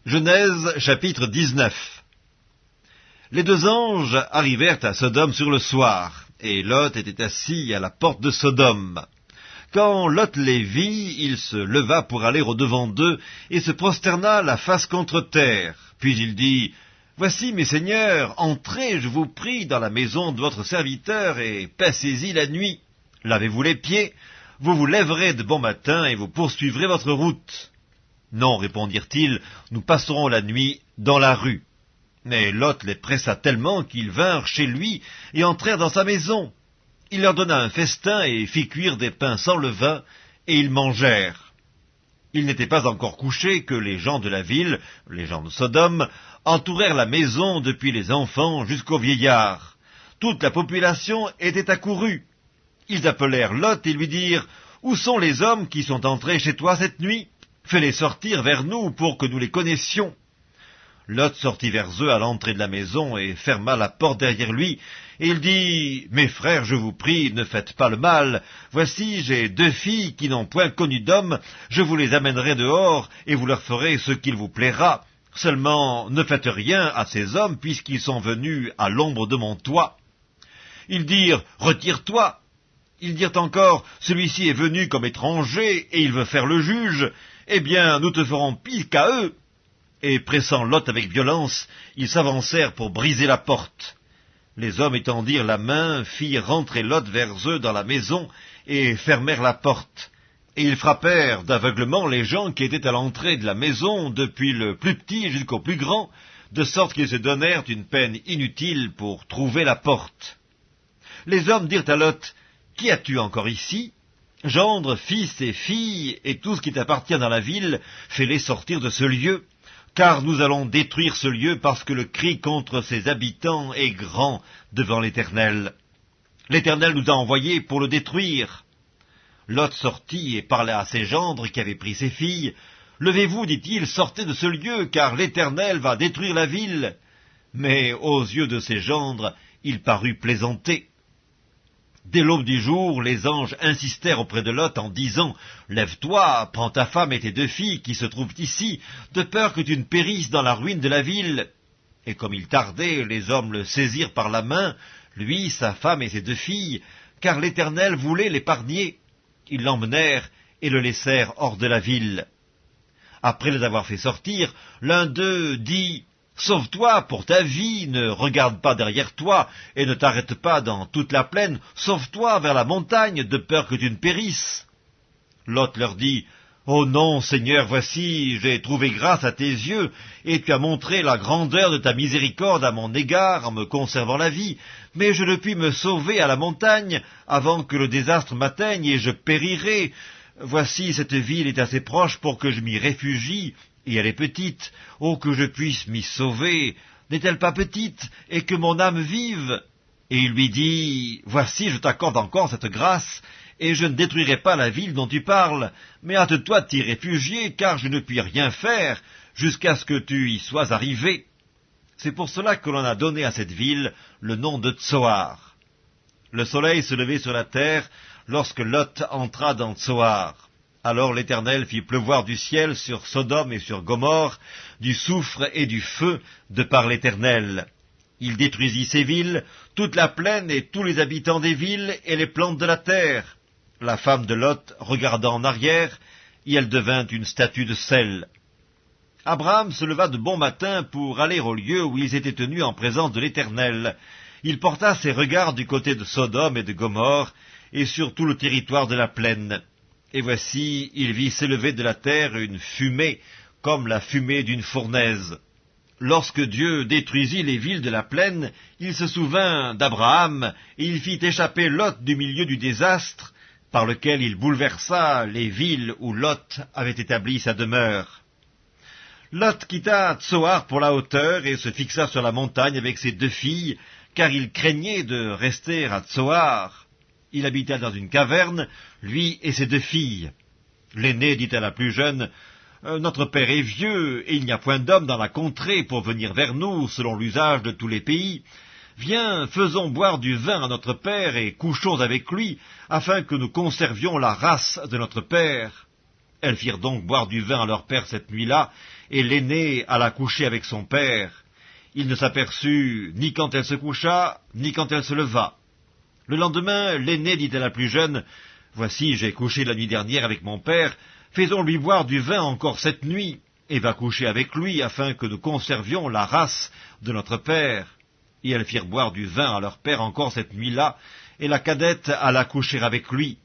Genèse chapitre 19. Les deux anges arrivèrent à Sodome sur le soir, et Lot était assis à la porte de Sodome. Quand Lot les vit, il se leva pour aller au-devant d'eux, et se prosterna la face contre terre. Puis il dit, « Voici, mes seigneurs, entrez, je vous prie, dans la maison de votre serviteur, et passez-y la nuit. Lavez-vous les pieds, vous vous lèverez de bon matin, et vous poursuivrez votre route. » « Non, répondirent-ils, nous passerons la nuit dans la rue. » Mais Lot les pressa tellement qu'ils vinrent chez lui et entrèrent dans sa maison. Il leur donna un festin et fit cuire des pains sans levain, et ils mangèrent. Il n'était pas encore couché que les gens de la ville, les gens de Sodome, entourèrent la maison depuis les enfants jusqu'aux vieillards. Toute la population était accourue. Ils appelèrent Lot et lui dirent, « Où sont les hommes qui sont entrés chez toi cette nuit ? Fais-les sortir vers nous pour que nous les connaissions. » Lot sortit vers eux à l'entrée de la maison et ferma la porte derrière lui, et il dit, « Mes frères, je vous prie, ne faites pas le mal. Voici, j'ai 2 filles qui n'ont point connu d'homme, je vous les amènerai dehors, et vous leur ferez ce qu'il vous plaira. Seulement, ne faites rien à ces hommes, puisqu'ils sont venus à l'ombre de mon toit. » Ils dirent, « Retire-toi. » Ils dirent encore, « Celui-ci est venu comme étranger, et il veut faire le juge. Eh bien, nous te ferons pis qu'à eux. » Et pressant Lot avec violence, ils s'avancèrent pour briser la porte. Les hommes étendirent la main, firent rentrer Lot vers eux dans la maison, et fermèrent la porte. Et ils frappèrent d'aveuglement les gens qui étaient à l'entrée de la maison, depuis le plus petit jusqu'au plus grand, de sorte qu'ils se donnèrent une peine inutile pour trouver la porte. Les hommes dirent à Lot, « Qui as-tu encore ici ? Gendre, fils et filles, et tout ce qui t'appartient dans la ville, fais-les sortir de ce lieu, car nous allons détruire ce lieu parce que le cri contre ses habitants est grand devant l'Éternel. L'Éternel nous a envoyés pour le détruire. » Lot sortit et parla à ses gendres qui avaient pris ses filles. « Levez-vous, dit-il, sortez de ce lieu, car l'Éternel va détruire la ville. » Mais aux yeux de ses gendres, il parut plaisanter. Dès l'aube du jour, les anges insistèrent auprès de Lot en disant, « Lève-toi, prends ta femme et tes 2 filles qui se trouvent ici, de peur que tu ne périsses dans la ruine de la ville. » Et comme il tardait, les hommes le saisirent par la main, lui, sa femme et ses 2 filles, car l'Éternel voulait l'épargner. Ils l'emmenèrent et le laissèrent hors de la ville. Après les avoir fait sortir, l'un d'eux dit, « Sauve-toi pour ta vie, ne regarde pas derrière toi, et ne t'arrête pas dans toute la plaine, sauve-toi vers la montagne, de peur que tu ne périsses. » Lot leur dit, « Oh non, Seigneur, voici, j'ai trouvé grâce à tes yeux, et tu as montré la grandeur de ta miséricorde à mon égard en me conservant la vie, mais je ne puis me sauver à la montagne avant que le désastre m'atteigne, et je périrai. Voici, cette ville est assez proche pour que je m'y réfugie, et elle est petite. Oh, que je puisse m'y sauver! N'est-elle pas petite, et que mon âme vive? » Et il lui dit, « Voici, je t'accorde encore cette grâce, et je ne détruirai pas la ville dont tu parles, mais hâte-toi de t'y réfugier, car je ne puis rien faire jusqu'à ce que tu y sois arrivé. » C'est pour cela que l'on a donné à cette ville le nom de Tsoar. Le soleil se levait sur la terre lorsque Lot entra dans Tsoar. Alors l'Éternel fit pleuvoir du ciel sur Sodome et sur Gomorrhe, du soufre et du feu, de par l'Éternel. Il détruisit ces villes, toute la plaine et tous les habitants des villes et les plantes de la terre. La femme de Lot regarda en arrière, et elle devint une statue de sel. Abraham se leva de bon matin pour aller au lieu où ils étaient tenus en présence de l'Éternel. Il porta ses regards du côté de Sodome et de Gomorrhe, et sur tout le territoire de la plaine. Et voici, il vit s'élever de la terre une fumée, comme la fumée d'une fournaise. Lorsque Dieu détruisit les villes de la plaine, il se souvint d'Abraham, et il fit échapper Lot du milieu du désastre, par lequel il bouleversa les villes où Lot avait établi sa demeure. Lot quitta Tsoar pour la hauteur, et se fixa sur la montagne avec ses 2 filles, car il craignait de rester à Tsoar. Il habita dans une caverne, lui et ses 2 filles. L'aînée dit à la plus jeune, « Notre père est vieux, et il n'y a point d'homme dans la contrée pour venir vers nous, selon l'usage de tous les pays. Viens, faisons boire du vin à notre père, et couchons avec lui, afin que nous conservions la race de notre père. » Elles firent donc boire du vin à leur père cette nuit-là, et l'aînée alla coucher avec son père. Il ne s'aperçut ni quand elle se coucha, ni quand elle se leva. Le lendemain, l'aînée dit à la plus jeune, « Voici, j'ai couché la nuit dernière avec mon père, faisons-lui boire du vin encore cette nuit, et va coucher avec lui, afin que nous conservions la race de notre père. » Et elles firent boire du vin à leur père encore cette nuit-là, et la cadette alla coucher avec lui.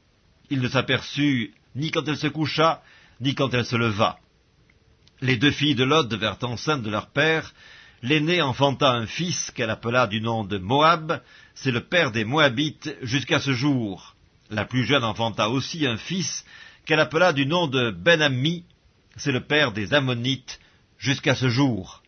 Il ne s'aperçut ni quand elle se coucha, ni quand elle se leva. Les deux filles de Lot devinrent enceintes de leur père. L'aînée enfanta un fils qu'elle appela du nom de Moab, c'est le père des Moabites jusqu'à ce jour. La plus jeune enfanta aussi un fils qu'elle appela du nom de Ben-Ammi, c'est le père des Ammonites jusqu'à ce jour.